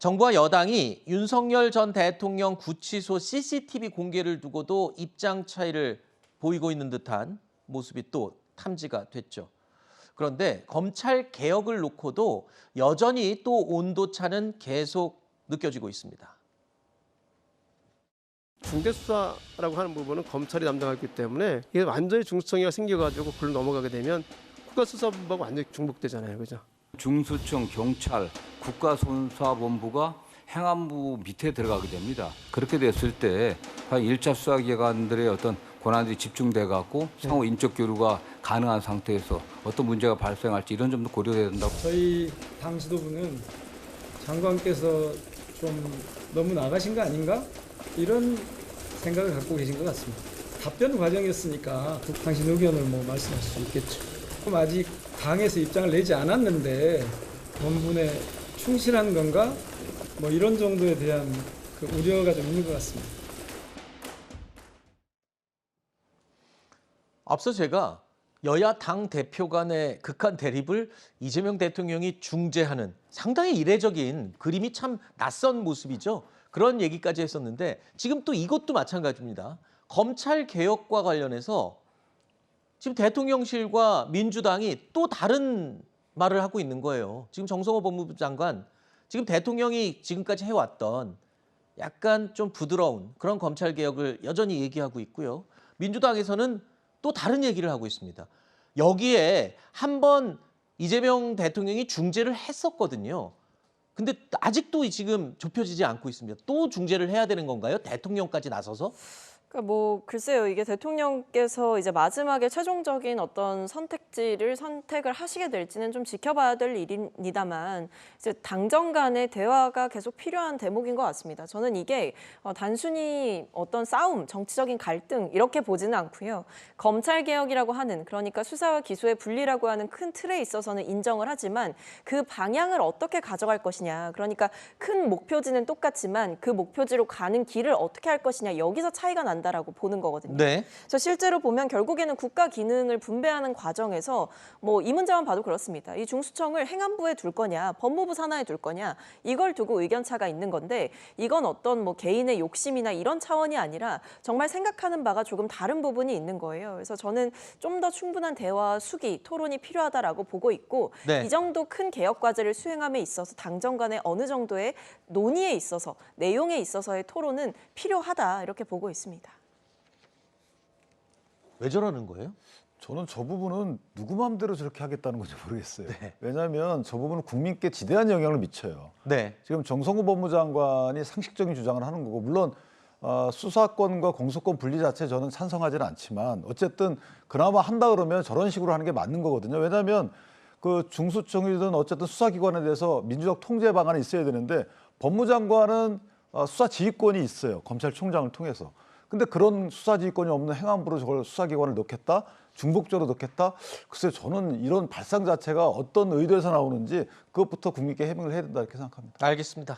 정부와 여당이 윤석열 전 대통령 구치소 CCTV 공개를 두고도 입장 차이를 보이고 있는 듯한 모습이 또 탐지가 됐죠. 그런데 검찰 개혁을 놓고도 여전히 또 온도차는 계속 느껴지고 있습니다. 중대수사라고 하는 부분은 검찰이 담당하기 때문에 이게 완전히 중수청이 생겨가지고 그걸 넘어가게 되면 국가수사본부하고 완전히 중복되잖아요, 그죠? 중수청, 경찰, 국가수사본부가 행안부 밑에 들어가게 됩니다. 그렇게 됐을 때 과연 1차 수사기관들의 어떤 권한들이 집중돼 갖고 상호 인적 교류가 가능한 상태에서 어떤 문제가 발생할지 이런 점도 고려돼야 된다고. 저희 당 지도부는 장관께서 좀 너무 나가신 거 아닌가? 이런 생각을 갖고 계신 것 같습니다. 답변 과정이었으니까 당신 의견을 말씀할 수 있겠죠. 그럼 아직 당에서 입장을 내지 않았는데 본분에 충실한 건가? 이런 정도에 대한 그 우려가 좀 있는 것 같습니다. 앞서 제가 여야 당 대표 간의 극한 대립을 이재명 대통령이 중재하는 상당히 이례적인 그림이 참 낯선 모습이죠. 그런 얘기까지 했었는데 지금 또 이것도 마찬가지입니다. 검찰 개혁과 관련해서 지금 대통령실과 민주당이 또 다른 말을 하고 있는 거예요. 지금 정성호 법무부 장관, 지금 대통령이 지금까지 해왔던 약간 좀 부드러운 그런 검찰 개혁을 여전히 얘기하고 있고요. 민주당에서는 또 다른 얘기를 하고 있습니다. 여기에 한번 이재명 대통령이 중재를 했었거든요. 근데 아직도 지금 좁혀지지 않고 있습니다. 또 중재를 해야 되는 건가요? 대통령까지 나서서? 그러니까 글쎄요. 이게 대통령께서 이제 마지막에 최종적인 어떤 선택을 하시게 될지는 좀 지켜봐야 될 일입니다만 이제 당정 간의 대화가 계속 필요한 대목인 것 같습니다. 저는 이게 단순히 어떤 싸움, 정치적인 갈등 이렇게 보지는 않고요. 검찰 개혁이라고 하는 그러니까 수사와 기소의 분리라고 하는 큰 틀에 있어서는 인정을 하지만 그 방향을 어떻게 가져갈 것이냐. 그러니까 큰 목표지는 똑같지만 그 목표지로 가는 길을 어떻게 할 것이냐. 여기서 차이가 난다라고 보는 거거든요. 네. 그래서 실제로 보면 결국에는 국가 기능을 분배하는 과정에서 이 문제만 봐도 그렇습니다. 이 중수청을 행안부에 둘 거냐, 법무부 산하에 둘 거냐 이걸 두고 의견 차가 있는 건데 이건 어떤 개인의 욕심이나 이런 차원이 아니라 정말 생각하는 바가 조금 다른 부분이 있는 거예요. 그래서 저는 좀 더 충분한 대화, 수기, 토론이 필요하다라고 보고 있고 네. 이 정도 큰 개혁 과제를 수행함에 있어서 당정 간의 어느 정도의 논의에 있어서 내용에 있어서의 토론은 필요하다 이렇게 보고 있습니다. 왜 저러는 거예요? 저는 저 부분은 누구 마음대로 저렇게 하겠다는 건지 모르겠어요. 네. 왜냐하면 저 부분은 국민께 지대한 영향을 미쳐요. 네. 지금 정성호 법무장관이 상식적인 주장을 하는 거고 물론 수사권과 공소권 분리 자체 저는 찬성하지는 않지만 어쨌든 그나마 한다 그러면 저런 식으로 하는 게 맞는 거거든요. 왜냐하면 그 중수청이든 어쨌든 수사기관에 대해서 민주적 통제 방안이 있어야 되는데 법무장관은 수사 지휘권이 있어요. 검찰총장을 통해서. 근데 그런 수사 지휘권이 없는 행안부로 저걸 수사기관을 넣겠다? 중복적으로 넣겠다? 글쎄요, 저는 이런 발상 자체가 어떤 의도에서 나오는지 그것부터 국민께 해명을 해야 된다 이렇게 생각합니다. 알겠습니다.